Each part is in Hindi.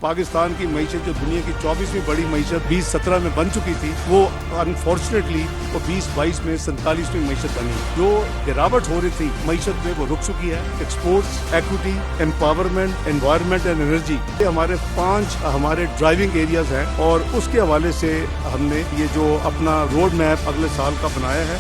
पाकिस्तान की मईशत जो दुनिया की 24वीं बड़ी मईशत 2017 में बन चुकी थी, वो अनफॉर्चुनेटली वो 2022 में 47वीं मईशत बनी। जो गिरावट हो रही थी मईशत में वो रुक चुकी है। Exports, equity, empowerment, environment and energy, ये हमारे 5 हमारे ड्राइविंग एरियाज हैं और उसके हवाले से हमने ये जो अपना रोड मैप अगले साल का बनाया है।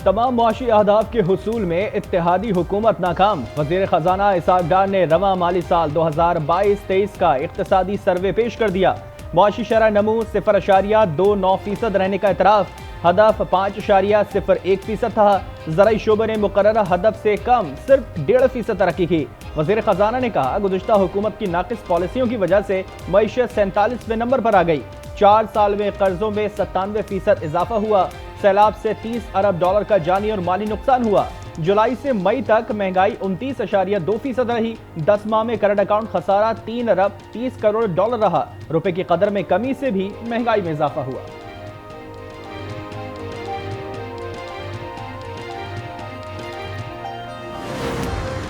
तमाम मुआशी अहदाफ के हुसूल में इत्तेहादी हुकूमत नाकाम। वज़ीर ख़जाना इसहाक डार ने रवा माली साल 2022-23 का इक़्तिसादी सर्वे पेश कर दिया। मुआशी शरह नमू 0.29% रहने का इतराफ़। हदफ 5.01% था। ज़राई शोबे ने मुकर्ररा हदफ से कम सिर्फ 1.5% तरक्की की। वज़ीर ख़जाना ने कहा, गुज़िश्ता हुकूमत की नाक़िस पॉलिसियों की वजह से मईशत 47वें नंबर पर आ गई। 4 साल में कर्जों में 97% इजाफा हुआ। सैलाब से 30 अरब डॉलर का जानी और माली नुकसान हुआ। जुलाई से मई तक महंगाई 29.2% रही। 10 माह में करंट अकाउंट खसारा 3 अरब 30 करोड़ डॉलर रहा। रुपए की कदर में कमी से भी महंगाई में इजाफा हुआ।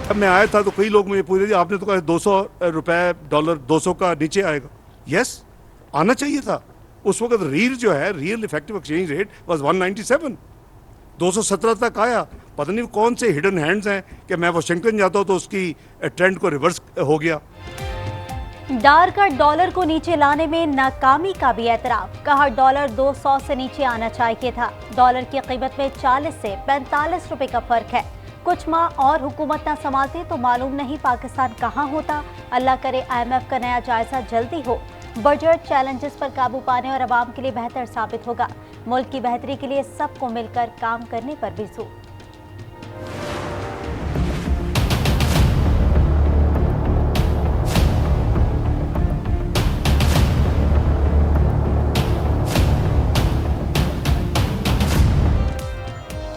जब मैं आया था तो कई लोग मुझे पूछ रहे थे, आपने तो कहा 200 रुपए डॉलर 200 का नीचे आएगा। यस, आना चाहिए था। उस वक्त real effective exchange rate was 197, 217 तक आया। पता नहीं कौन से हिडन हैंड्स हैं कि मैं वाशिंगटन जाता हूं तो उसकी ट्रेंड को रिवर्स हो गया। डार का डॉलर को नीचे लाने में नाकामी का भी एतराफ। कहा, डॉलर 200 से नीचे आना चाहिए था। डॉलर की कीमत में 40 से 45 रुपए का फर्क है। कुछ माह और हुकूमत ना संभालते तो मालूम नहीं पाकिस्तान कहाँ होता। अल्लाह करे IMF का नया जायजा जल्दी हो। बजट चैलेंजेस पर काबू पाने और आवाम के लिए बेहतर साबित होगा। मुल्क की बेहतरी के लिए सबको मिलकर काम करने पर भी जोर।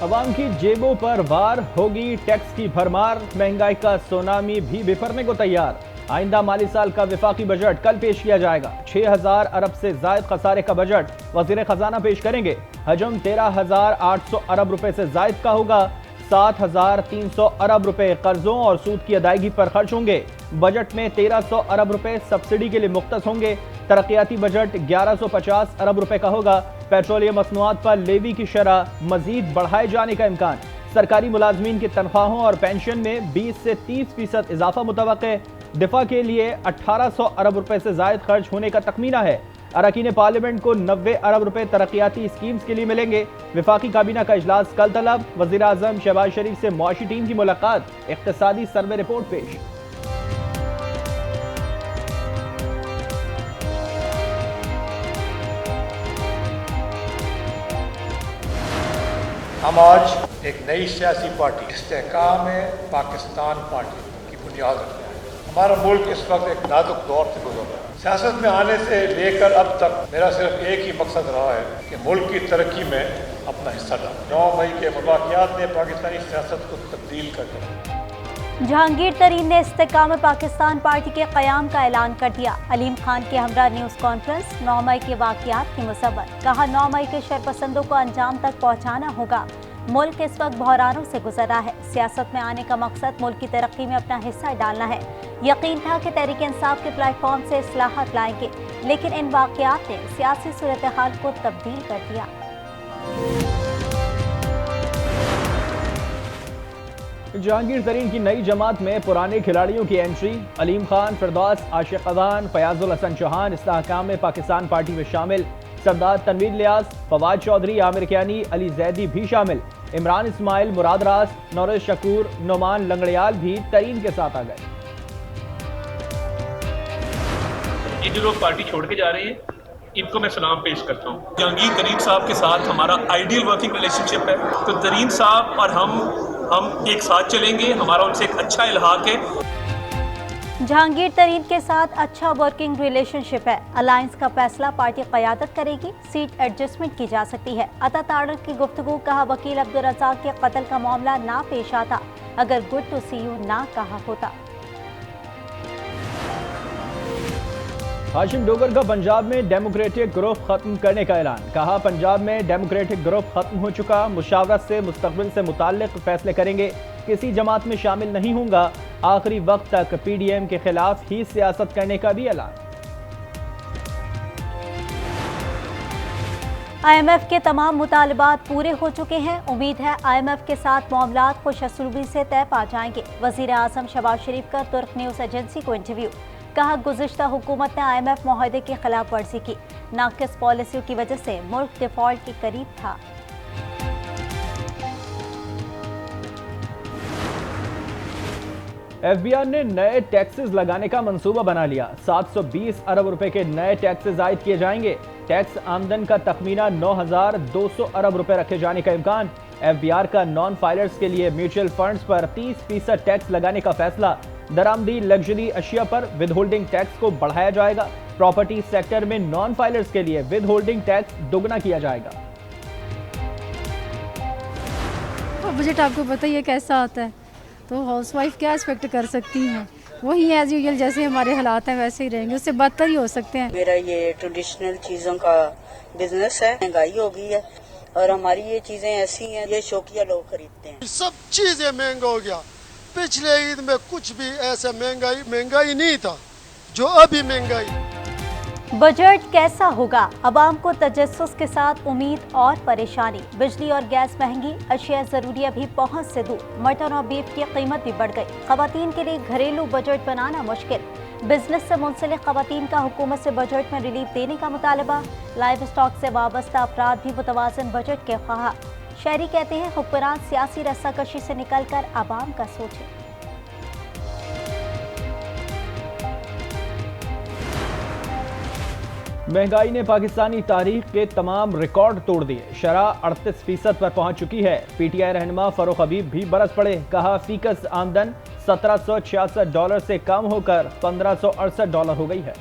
अवाम की जेबों पर वार होगी टैक्स की भरमार। महंगाई का सुनामी भी बिफरने को तैयार। आइंदा माली साल का विफाकी बजट कल पेश किया जाएगा। 6000 अरब से जायद खसारे का बजट वज़ीर ख़जाना पेश करेंगे। हजम 13,800 अरब रुपए से जायद का होगा। 7,300 अरब रुपए कर्जों और सूद की अदायगी पर खर्च होंगे। बजट में 1,300 अरब रुपए सब्सिडी के लिए मुख्तस होंगे। तरक्याती बजट 1,150 अरब रुपए का होगा। पेट्रोलियम मसनूआत पर लेवी की शरह मजीद बढ़ाए जाने का इम्कान। सरकारी मुलाजमीन की तनख्वाहों और पेंशन में 20 से 30% इजाफा मुतवक्के। दिफा के लिए 1800 अरब रुपए से जायद खर्च होने का तखमीना है। अरकान पार्लियामेंट को 90 अरब रुपए तरक्याती स्कीम्स के लिए मिलेंगे। विफाकी काबीना का इजलास कल तलब। वज़ीर आज़म शहबाज शरीफ से मुआशी टीम की मुलाकात। इक़्तिसादी सर्वे रिपोर्ट पेश। हम आज एक नई सियासी पार्टी इस्तेहकाम पाकिस्तान पार्टी की बुनियाद रखते हैं। हमारा मुल्क इस वक्त एक नाजुक दौर से गुजर रहा है। सियासत में आने से लेकर अब तक मेरा सिर्फ एक ही मकसद रहा है कि मुल्क की तरक्की में अपना हिस्सा डालें। 9 मई के मुज़ाकरात ने पाकिस्तानी सियासत को तब्दील कर दिया। जहांगीर तरीन ने इस्तेहकाम पाकिस्तान पार्टी के क़याम का ऐलान कर दिया। अलीम खान के हमरा न्यूज़ कॉन्फ्रेंस। 9 मई के वाक़यात की मुसव्वत। कहा, 9 मई के शरपसंदों को अंजाम तक पहुँचाना होगा। मुल्क इस वक्त बहरानों से गुजर रहा है। सियासत में आने का मकसद मुल्क की तरक्की में अपना हिस्सा डालना है। यकीन था कि तहरीक इंसाफ के प्लेटफॉर्म से इस्लाहत लाएंगे, लेकिन इन वाक़यात ने सियासी सूरत हाल को तब्दील कर दिया। जहांगीर तरीन की नई जमात में पुराने खिलाड़ियों की एंट्री। अलीम खान, फिरदौस, आशिक अवान, फयाजुल हसन चौहान इस्तेहकाम में पाकिस्तान पार्टी में शामिल। सरदार तनवीर लियास, फवाद चौधरी, आमिर कियानी, अली जैदी भी शामिल। इमरान इस्माइल, मुराद रास, नौरेज शकूर, नोमान लंगड़ियाल भी तरीन के साथ आ गए। ये जो लोग पार्टी छोड़ के जा रहे हैं, इनको मैं सलाम पेश करता हूँ। जहांगीर तरीन साहब के साथ हमारा आइडियल वर्किंग रिलेशनशिप है। तो तरीन साहब और हम एक साथ चलेंगे। हमारा उनसे एक अच्छा इल्हाक है। जहांगीर तरीन के साथ अच्छा वर्किंग रिलेशनशिप है। अलायंस का फैसला पार्टी क़यादत करेगी। सीट एडजस्टमेंट की जा सकती है। अता तारड़ की गुफ्तगू। कहा, वकील अब्दुल रज़ाक के कत्ल का मामला ना पेश आता अगर गुड टू सी यू ना कहा होता। हाशिम डोगर का पंजाब में डेमोक्रेटिक ग्रुप खत्म करने का ऐलान। कहा, पंजाब में डेमोक्रेटिक ग्रुप खत्म हो चुका। मुशावरत से मुस्तकबिल से मुताल्लिक फैसले करेंगे। किसी जमात में शामिल नहीं होगा। आखिरी वक्त तक PDM के खिलाफ ही सियासत करने का भी ऐलान। IMF के तमाम मुतालबात पूरे हो चुके हैं। उम्मीद है IMF के साथ मामलात खुशअस्लूबी से तय पा जाएंगे। वजीर आजम शहबाज शरीफ का तुर्क न्यूज एजेंसी को इंटरव्यू। कहा, गुज़िश्ता हुकूमत ने IMF मुआहदे की खिलाफ वर्जी की। नाकिस पॉलिसियों की वजह से मुल्क डिफॉल्ट के करीब था। FBI ने नए टैक्सेस लगाने का मंसूबा बना लिया। 720 अरब रुपए के नए टैक्सेस आयद किए जाएंगे। टैक्स आमदन का तखमीना 9,200 अरब रुपए रखे जाने का इम्कान। FBR का नॉन फाइलर्स के लिए म्यूचुअल फंड्स पर 30% टैक्स लगाने का फैसला। दरामदी लग्जरी अशिया पर विद होल्डिंग टैक्स को बढ़ाया जाएगा। प्रॉपर्टी सेक्टर में नॉन फाइलर्स के लिए विद होल्डिंग टैक्स दोगुना किया जाएगा। बजट आपको पता ही है कैसा आता है, तो हाउसवाइफ क्या एक्सपेक्ट कर सकती हैं, वही एज यूजुअल जैसे हमारे हालात हैं वैसे ही रहेंगे, उससे बदतर ही हो सकते हैं। मेरा ये ट्रेडिशनल चीज़ों का बिजनेस है। महंगाई हो गई है और हमारी ये चीज़ें ऐसी हैं, ये शौकिया लोग खरीदते हैं। सब चीज़ें महंगा हो गया। पिछले ईद में कुछ भी ऐसा महंगाई नहीं था जो अभी महंगाई। बजट कैसा होगा? अवाम को तजस्सुस के साथ उम्मीद और परेशानी। बिजली और गैस महंगी, अशिया ज़रूरिया भी पहुंच से दूर। मटन और बीफ की कीमत भी बढ़ गई। खवातीन के लिए घरेलू बजट बनाना मुश्किल। बिजनेस से मुंसलिक खवातीन का हुकूमत से बजट में रिलीफ देने का मुतालबा। लाइव स्टॉक से वाबस्ता अफराद भी मुतवाज़िन बजट के ख्वाह। शहरी कहते हैं हुक्मरान सियासी रस्साकशी से निकल कर अवाम का सोचें। महंगाई ने पाकिस्तानी तारीख के तमाम रिकॉर्ड तोड़ दिए। शरह 38% पर पहुंच चुकी है। PTI रहनुमा फरूख हबीब भी बरस पड़े। कहा, फीकस आमदन $1766 से कम होकर $1568 हो गई है।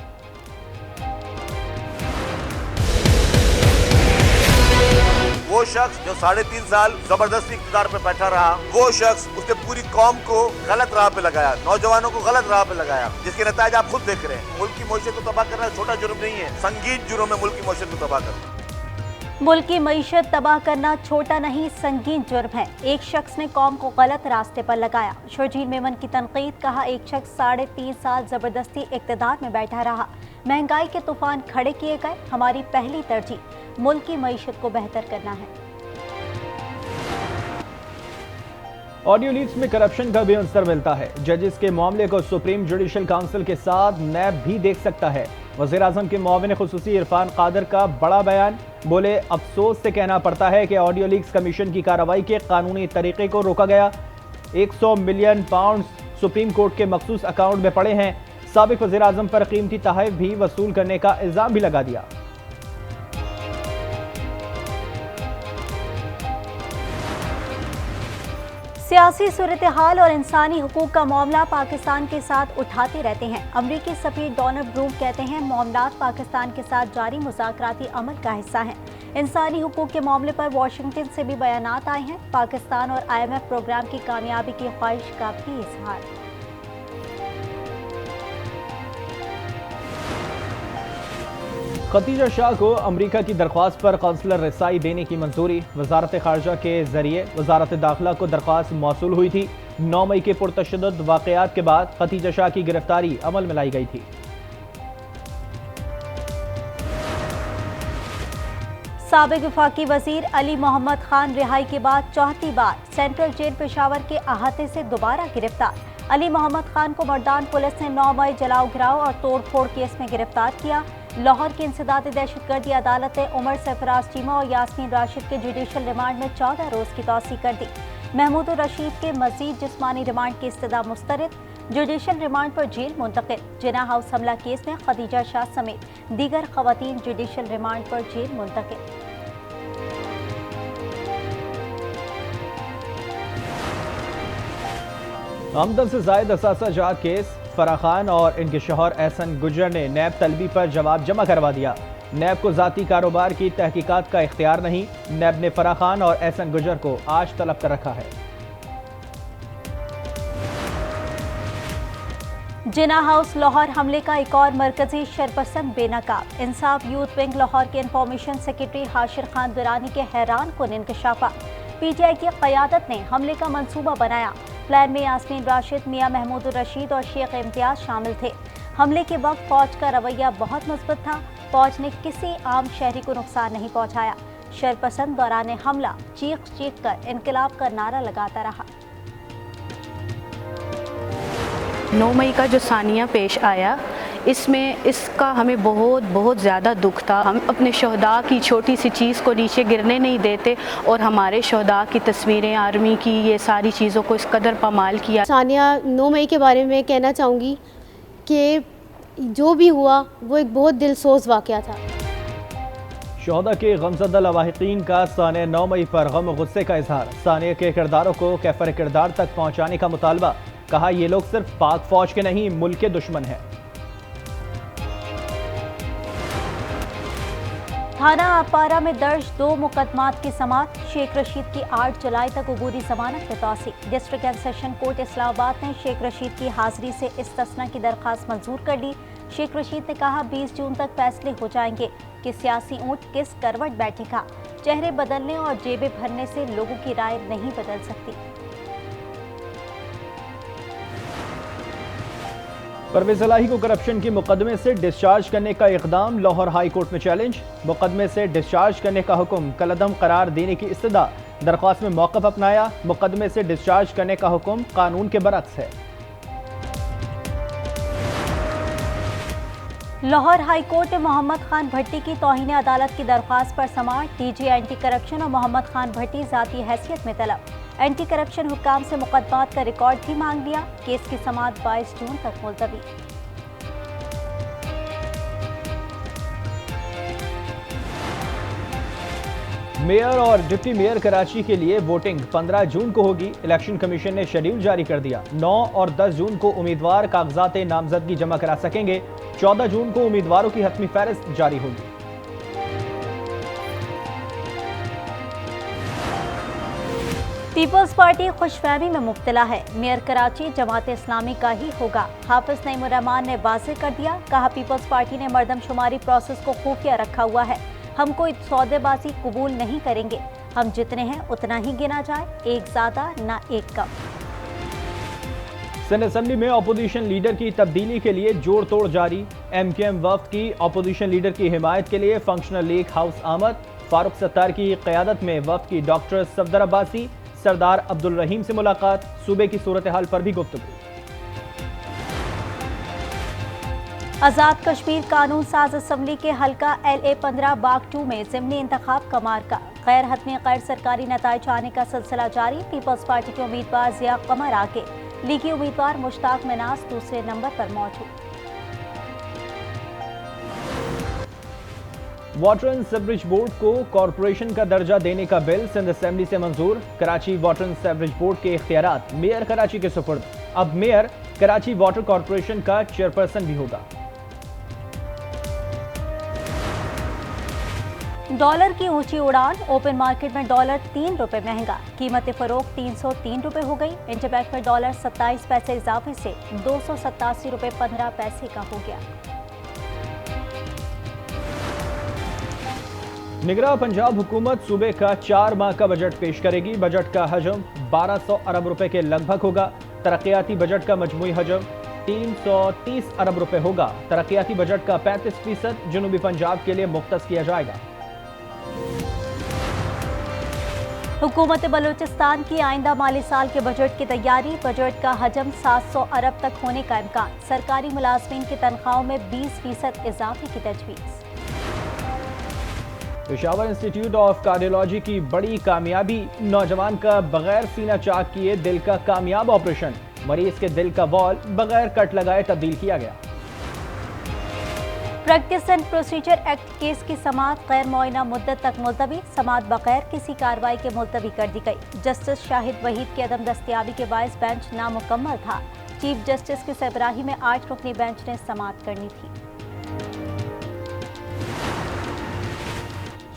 वो शख्स जो 3.5 साल जबरदस्ती इक़्तिदार पे बैठा रहा, वो शख्स उसने पूरी कौम को गलत राह पे लगाया, नौजवानों को गलत राह पे लगाया, जिसके नतीजे आप खुद देख रहे हैं। मुल्क की मईशत को तबाह करना छोटा जुर्म नहीं है, संगीन जुर्म है मुल्क की मईशत को तबाह करना। मुल्क की मईशत तबाह करना छोटा नहीं संगीन जुर्म है। एक शख्स ने कौम को गलत रास्ते पर लगाया। शर्जील मेमन की तनकीद। कहा, एक शख्स 3.5 साल जबरदस्ती इक़्तिदार में बैठा रहा, महंगाई के तूफान खड़े किए गए। हमारी पहली तरजीह मुल्क की मईशत को बेहतर करना है। ऑडियो लीक्स में करप्शन का भी अंसर मिलता है। जजेस के मामले को सुप्रीम जुडिशल काउंसिल के साथ नैब भी देख सकता है। वज़ीर आज़म के मुआविन खुसूसी इरफान कादर का बड़ा बयान। बोले, अफसोस से कहना पड़ता है कि ऑडियो लीक्स कमीशन की कार्रवाई के कानूनी तरीके को रोका गया। 100 मिलियन पाउंड सुप्रीम कोर्ट के मखसूस अकाउंट में पड़े हैं। साबिक वज़ीर आज़म पर कीमती तहफ़ भी वसूल करने का इल्ज़ाम भी लगा दिया। सियासी सूरत हाल और इंसानी हुकूक का मामला पाकिस्तान के साथ उठाते रहते हैं। अमरीकी सफीर डोनाल्ड ब्रूम कहते हैं मामलात पाकिस्तान के साथ जारी मुज़ाकराती अमल का हिस्सा हैं। इंसानी हुकूक के मामले पर वाशिंगटन से भी बयानात आए हैं। पाकिस्तान और IMF प्रोग्राम की कामयाबी की ख्वाहिश का भी इजहार। खतीजा शाह को अमरीका की दरख्वास्त पर कौंसलर रसाई देने की मंजूरी। वजारत खारजा के जरिए वजारत दाखिला को दरख्वास्त मौसूल हुई थी। 9 मई के पुरतशद्दुद वाक़यात के बाद खतीजा शाह की गिरफ्तारी अमल में लाई गई थी। साबिक वफाकी वजीर अली मोहम्मद खान रिहाई के बाद चौथी बार सेंट्रल जेल पेशावर के अहाते से दोबारा गिरफ्तार। अली मोहम्मद खान को मर्दान पुलिस ने 9 मई जलाओ गिराव और तोड़फोड़ केस में गिरफ्तार किया। लाहौर की इंसदाद दहशतगर्दी अदालत ने उमर सरफराज चीमा और यास्मीन राशिद के जुडिशल रिमांड में 14 रोज की तौसीह कर दी। महमूद रशीद के मजीद जिस्मानी रिमांड की इस्तदा मुस्तरद। जुडिशल रिमांड पर जेल मुंतकिल। जिना हाउस हमला केस में खदीजा शाह समेत दीगर खवातीन जुडिशल रिमांड पर जेल मुंतकिल। आमदन से जायद असासा जात केस। फराह खान और इनके शौहर एहसन गुजर ने नैब तलबी पर जवाब जमा करवा दिया। नैब को जाती कारोबार की तहकीकात का इख्तियार नहीं। नैब ने फराह खान और एहसन गुजर को आज तलब कर रखा है। जिना हाउस लाहौर हमले का एक और मरकजी शरपसंद बेनकाब। इंसाफ यूथ विंग लाहौर के इंफॉर्मेशन सेक्रेटरी हाशिर खान दुरानी के हैरान कुन इंकशाफा। PTI की क़यादत ने हमले का मंसूबा बनाया। प्लान में यास्मीन राशिद, मियां महमूद रशीद और शेख इम्तियाज शामिल थे। हमले के वक्त फौज का रवैया बहुत मजबूत था। फौज ने किसी आम शहरी को नुकसान नहीं पहुंचाया। शरपसंद दौरान हमला चीख कर इनकलाब का नारा लगाता रहा। 9 मई का जो सानिया पेश आया, इसका हमें बहुत ज़्यादा दुख था। हम अपने शहदा की छोटी सी चीज़ को नीचे गिरने नहीं देते और हमारे शहदा की तस्वीरें, आर्मी की, ये सारी चीज़ों को इस कदर पामाल किया। सानिया 9 मई के बारे में कहना चाहूँगी कि जो भी हुआ वो एक बहुत दिलसोज वाक़या था। शहदा के गमज़दा लवाहिकीन का सानिया 9 मई पर गम और गुस्से का इजहार। सानिया के किरदारों को कैफर किरदार तक पहुँचाने का मुतालबा। कहा ये लोग सिर्फ पाक फौज के नहीं, मुल्क के दुश्मन हैं। थाना अपारा में दर्ज 2 मुकदमात की समाअत। शेख रशीद की 8 जुलाई तक अबूरी जमानत में तौसी। District and session court Islamabad ने शेख रशीद की हाजिरी से इस्तिस्ना की दरख्वास्त मंजूर कर ली। शेख रशीद ने कहा 20 जून तक फैसले हो जाएंगे कि सियासी ऊंट किस करवट बैठेगा। चेहरे बदलने और जेबें भरने से लोगों की राय नहीं बदल सकती। परवेज इलाही को करप्शन के मुकदमे से डिस्चार्ज करने का इकदाम लाहौर हाई कोर्ट में चैलेंज। मुकदमे से डिस्चार्ज करने का हुक्म कलअदम करार देने की इस्तदा। दरख्वास्त में मौक़िफ़ अपनाया। मुकदमे से डिस्चार्ज करने का हुक्म कानून के बरअक्स है। लाहौर हाई कोर्ट ने मोहम्मद खान भट्टी की तौहीन अदालत की दरख्वास्त पर समाअत। डीजी एंटी करप्शन और मोहम्मद खान भट्टी ज़ाती हैसियत में तलब। एंटी करप्शन हुक्काम से मुकदमात का रिकॉर्ड भी मांग लिया। केस की समाअत 22 जून तक मुलतवी। मेयर और डिप्टी मेयर कराची के लिए वोटिंग 15 जून को होगी। इलेक्शन कमीशन ने शेड्यूल जारी कर दिया। 9 और 10 जून को उम्मीदवार कागजात नामजदगी जमा करा सकेंगे। 14 जून को उम्मीदवारों की हतमी फहरिस्त जारी होगी। पीपल्स पार्टी खुशफहमी में मुब्तला है। मेयर कराची जमात इस्लामी का ही होगा। हाफिज नईमुर्रहमान ने वाज़ेह कर दिया। कहा पीपल्स पार्टी ने मर्दमशुमारी प्रोसेस को खुफिया रखा हुआ है। हम कोई सौदेबाजी कबूल नहीं करेंगे। हम जितने हैं उतना ही गिना जाए, एक ज़्यादा ना एक कम। सिंध असेंबली में अपोजिशन लीडर की तब्दीली के लिए जोड़ तोड़ जारी। MKM वफ्द की अपोजिशन लीडर की हिमायत के लिए फंक्शनल लीग हाउस आमद। फारूक सत्तार की क़यादत में वफ्द की डॉक्टर सफदर अब्बासी, सरदार अब्दुल रहीम से मुलाकात। सूबे की सूरत हाल पर भी गुफ्तगू। आज़ाद कश्मीर कानून साज असम्बली के हल्का LA 15 बाग 2 में ज़िमनी इंतखाब का मार्का। गैर हतमी गैर सरकारी नताइज आने का सिलसिला जारी। पीपल्स पार्टी के उम्मीदवार जिया कमर आगे। लीगी उम्मीदवार मुश्ताक मिनास दूसरे नंबर पर मौजूद। वाटर एंड सीवरेज बोर्ड को कॉरपोरेशन का दर्जा देने का बिल सिंध असेंबली से मंजूर। Karachi water and sewerage board के इख्तियारात मेयर कराची के सुपुर्द। अब मेयर कराची वाटर कॉरपोरेशन का चेयरपर्सन भी होगा। डॉलर की ऊंची उड़ान। ओपन मार्केट में डॉलर 3 रुपए महंगा। कीमत फरोख्त 303 रुपए हो गई। इंटरबैंक में डॉलर 27 पैसे इजाफे से 287 रुपए 15 पैसे का हो गया। निगरां पंजाब हुकूमत सूबे का 4 माह का बजट पेश करेगी। बजट का हजम 1200 अरब रुपए के लगभग होगा। तरक्याती बजट का मजमूई हजम 330 अरब रुपए होगा। तरक्याती बजट का 35% जनूबी पंजाब के लिए मुख्तस किया जाएगा। हुकूमत बलूचिस्तान की आइंदा माली साल के बजट की तैयारी। बजट का हजम 700 अरब तक होने का इम्कान। सरकारी मुलाजमीन की तनख्वाहों में 20% इजाफे की तजवीज़। पेशावर इंस्टीट्यूट ऑफ कार्डियोलॉजी की बड़ी कामयाबी। नौजवान का बगैर सीना चाक किए दिल का कामयाब ऑपरेशन। मरीज के दिल का वॉल बगैर कट लगाए तब्दील किया गया। Practice and procedure act case की समाअत गैर मुअय्यना मुद्दत तक मुलतवी। समाअत बगैर किसी कार्रवाई के मुलतवी कर दी गई। जस्टिस शाहिद वहीद की अदम दस्तयाबी के बायस बेंच नामुकम्मल था। चीफ जस्टिस की सरबराही में 8 रुकनी बेंच ने समाअत करनी थी।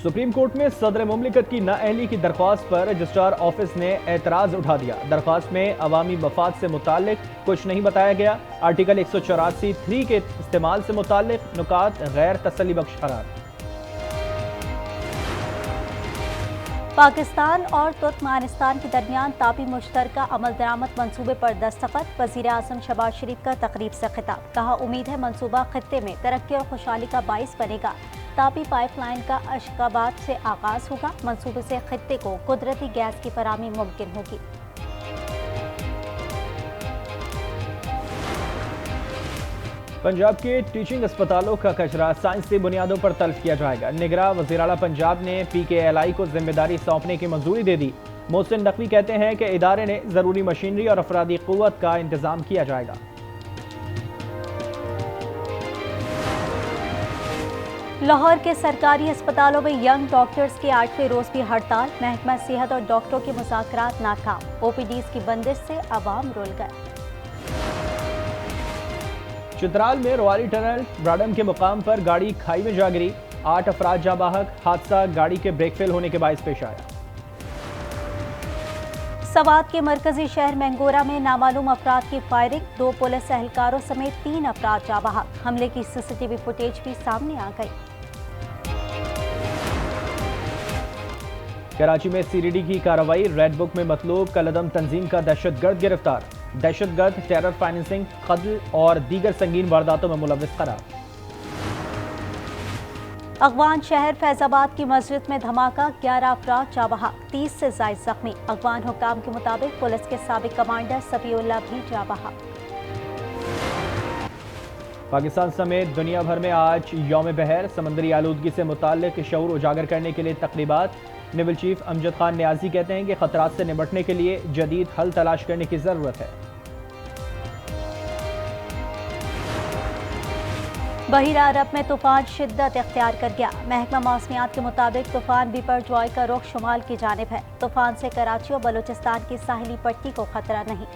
सुप्रीम कोर्ट में सदर मुमलिकत की नाअहली की दरख्वास्त पर रजिस्ट्रार ऑफिस ने एतराज उठा दिया। दरख्वास्त में अवामी मफाद से मुताल्लिक कुछ नहीं बताया गया। आर्टिकल 184(3) के इस्तेमाल से मुताल्लिक नुकात गैर तसल्ली बख्श करार। पाकिस्तान और तुर्कमेनिस्तान के दरमियान तापी मुश्तरका अमल दरामद मंसूबे पर दस्तखत। वज़ीर आज़म शहबाज शरीफ का तकरीब से खिताब। कहा, उम्मीद है मंसूबा खित्ते में तरक्की और खुशहाली का बाइस बनेगा। तापी पाइपलाइन का अशकाबाद से आगाज होगा। मंसूबे से खित्ते को कुदरती गैस की फराहमी मुमकिन होगी। पंजाब के टीचिंग अस्पतालों का कचरा साइंसी बुनियादों पर तल्फ किया जाएगा। निगरां वज़ीर आला पंजाब ने PKLI को जिम्मेदारी सौंपने की मंजूरी दे दी। मोहसिन नकवी कहते हैं कि इदारे ने जरूरी मशीनरी और अफरादी कुव्वत का इंतजाम किया जाएगा। लाहौर के सरकारी अस्पतालों में यंग डॉक्टर्स के 8वें रोज भी हड़ताल। महकमा सेहत और डॉक्टरों के मुज़ाकरात नाकाम। OPDs की बंदिश से अवाम रुल गए। चित्राल में रोआली टनल ब्राडम के मुकाम पर गाड़ी खाई में जा गिरी। 8 अफराद जाँ बाहक। हादसा गाड़ी के ब्रेक फेल होने के बायस पेश आया। सवात के मरकजी शहर मैंगोरा में नामालूम अफराद की फायरिंग। 2 पुलिस एहलकारों समेत 3 अफराद जाँ बाहक। हमले की CCTV फुटेज भी सामने आ गई। कराची में CRD की कार्रवाई। रेड बुक में मतलूब कलदम तंजीम का दहशतगर्द गिरफ्तार। दहशतगर्द, टेरर फाइनेंसिंग, कत्ल और दीगर संगीन वारदातों में मुलव्विस करार। अगवान शहर फैजाबाद की मस्जिद में धमाका। 11 अफराद जाँ बहक। 30 से ज्यादा जख्मी। अगवान हुकाम के मुताबिक पुलिस के साबिक कमांडर सफीउल्लाह भी जाँ बहक। पाकिस्तान समेत दुनिया भर में आज यौम बहर। समंदरी आलूदगी से मुताल्लिक शऊर उजागर करने के लिए तकरीबात। नेवल चीफ अमजद खान न्याजी कहते हैं कि खतरात से निपटने के लिए जदीद हल तलाश करने की जरूरत है। बहिरा अरब में तूफान शिद्दत इख्तियार कर गया। महकमा मौसमियात के मुताबिक तूफान बिपरजॉय का रुख शुमाल की जानिब है। तूफान से कराची और बलूचिस्तान की साहिली पट्टी को खतरा नहीं।